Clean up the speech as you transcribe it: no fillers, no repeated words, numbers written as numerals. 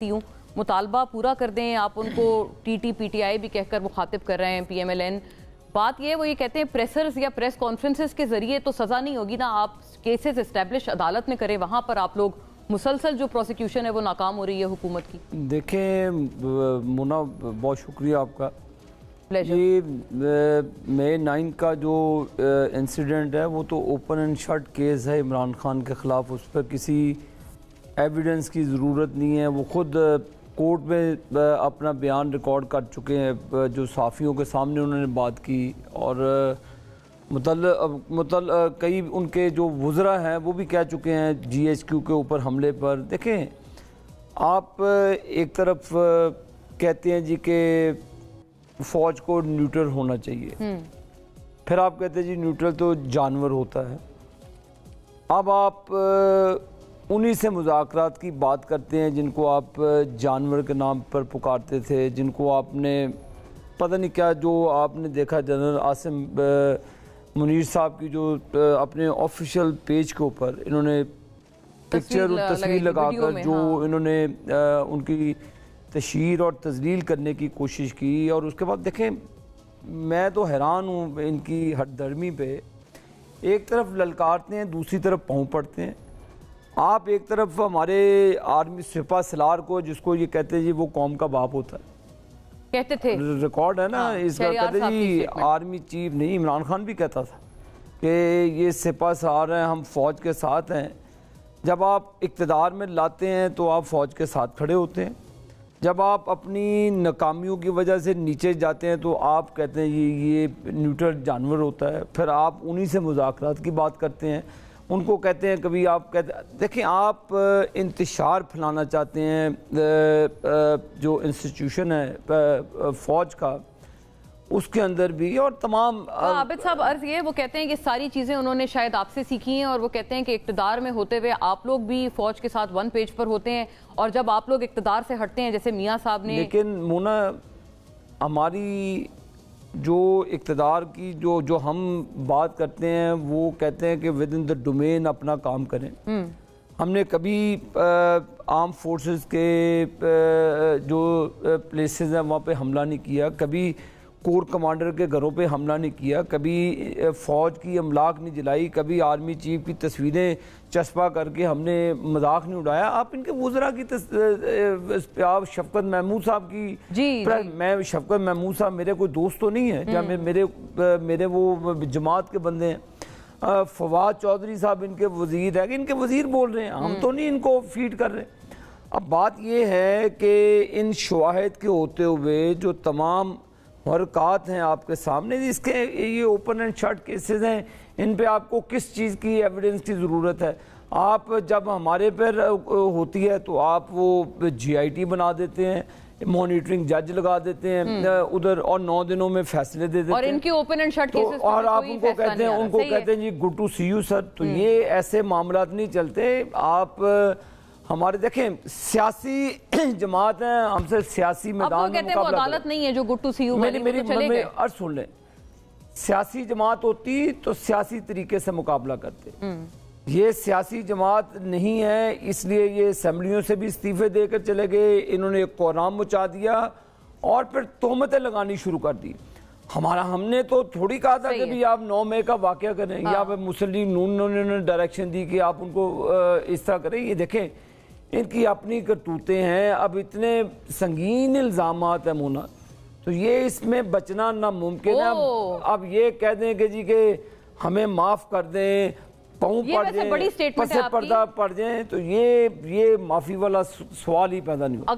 हूँ मुतालबा पूरा कर दें। आप उनको टीटी पीटीआई भी कहकर मुखातिब कर रहे हैं, पीएमएलएन। बात ये वो ये कहते हैं प्रेसर्स या प्रेस कॉन्फ्रेंसेस के जरिए तो सज़ा नहीं होगी ना, आप केसेस एस्टेब्लिश अदालत में करें, वहाँ पर आप लोग मुसलसल जो प्रोसिक्यूशन है वो नाकाम हो रही है हुकूमत की। देखें मुन्ना, बहुत शुक्रिया आपका। ये मई 9 का जो इंसिडेंट है वो तो ओपन एंड शट केस है इमरान खान के ख़िलाफ़, उस पर किसी एविडेंस की ज़रूरत नहीं है। वो ख़ुद कोर्ट में अपना बयान रिकॉर्ड कर चुके हैं, जो सहाफ़ियों के सामने उन्होंने बात की, और कई उनके जो वज़रा हैं वो भी कह चुके हैं GHQ के ऊपर हमले पर। देखें, आप एक तरफ कहते हैं जी कि फ़ौज को न्यूट्रल होना चाहिए, फिर आप कहते हैं जी न्यूट्रल तो जानवर होता है। अब आप उन्हीं से मुज़ाकरात की बात करते हैं जिनको आप जानवर के नाम पर पुकारते थे, जिनको आपने पता नहीं क्या, जो आपने देखा जनरल आसिम मुनीर साहब की जो अपने ऑफिशियल पेज के ऊपर इन्होंने पिक्चर और तस्वीर लगाकर जो इन्होंने उनकी तशहीर और तजलील करने की कोशिश की। और उसके बाद देखें, मैं तो हैरान हूँ इनकी हठधर्मी पे। एक तरफ ललकारते हैं, दूसरी तरफ पाँव पड़ते हैं। आप एक तरफ हमारे आर्मी सिपा सलार को, जिसको ये कहते हैं जी वो कौम का बाप होता है, कहते थे, रिकॉर्ड है ना इसका, कहते जी आर्मी चीफ नहीं, इमरान खान भी कहता था कि ये सिपा सलार हैं, हम फ़ौज के साथ हैं। जब आप इक़्तिदार में लाते हैं तो आप फ़ौज के साथ खड़े होते हैं, जब आप अपनी नाकामियों की वजह से नीचे जाते हैं तो आप कहते हैं ये न्यूट्रल जानवर होता है। फिर आप उन्हीं से मुज़ाकरात की बात करते हैं, उनको कहते हैं, कभी आप कहते हैं। देखें, आप इंतशार फैलाना चाहते हैं जो इंस्टीट्यूशन है फ़ौज का, उसके अंदर भी, और तमाम आबिद साहब अर्ज ये वो कहते हैं कि सारी चीज़ें उन्होंने शायद आपसे सीखी हैं, और वो कहते हैं कि इक़्तिदार में होते हुए आप लोग भी फ़ौज के साथ वन पेज पर होते हैं, और जब आप लोग इक़्तिदार से हटते हैं जैसे मियाँ साहब ने। लेकिन मुन्ना, हमारी जो इक़्तिदार की जो हम बात करते हैं वो कहते हैं कि विद इन द डोमेन अपना काम करें। हमने कभी आर्म फोर्सेस के जो प्लेसेस हैं वहाँ पे हमला नहीं किया, कभी कोर कमांडर के घरों पे हमला नहीं किया, कभी फ़ौज की अमलाक नहीं जलाई, कभी आर्मी चीफ की तस्वीरें चस्पा करके हमने मजाक नहीं उड़ाया। आप इनके वज़रा की आप शफकत महमूद साहब की मैं शफकत महमूद साहब मेरे कोई दोस्त तो नहीं है, जहाँ मेरे वो जमात के बंदे हैं। फवाद चौधरी साहब इनके वज़ीर है, इनके वज़ीर बोल रहे हैं, हम तो नहीं इनको फीड कर रहे। अब बात ये है कि इन शवाहिद के होते हुए जो तमाम हरकत हैं आपके सामने, इसके ये ओपन एंड शट केसेस हैं, इन पे आपको किस चीज़ की एविडेंस की ज़रूरत है? आप जब हमारे पर होती है तो आप वो GIT बना देते हैं, मॉनिटरिंग जज लगा देते हैं उधर, और 9 दिनों में फैसले दे देते हैं, और इनके ओपन एंड शट केसेस और आप उनको कहते हैं जी good to see you sir. तो ये ऐसे मामलात नहीं चलते। आप हमारे देखें, सियासी जमात है, हमसे सियासी मैदान में वो अदालत नहीं है जो गुड टू सी यू। मेरी अर्ज सुन लें, सियासी जमात होती तो सियासी तरीके से मुकाबला करते। ये सियासी जमात नहीं है, इसलिए ये असेंबलियों से भी इस्तीफे देकर चले गए, इन्होंने एक कोहराम मचा दिया और फिर तोहमतें लगानी शुरू कर दी। हमने तो थोड़ी कहा था कि भी आप 9 मई का वाक़या करें, या मुस्लिम नून ने डायरेक्शन दी कि आप उनको इस तरह करें। ये देखें, इनकी अपनी करतूतें हैं। अब इतने संगीन इल्ज़ामात है मुन्ना, तो ये इसमें बचना नामुमकिन है। अब ये कह दें कि जी के हमें माफ़ कर दें, पाँव पड़ जाए, पसे पर्दा पड़ जाए, तो ये माफ़ी वाला सवाल ही पैदा नहीं होगा।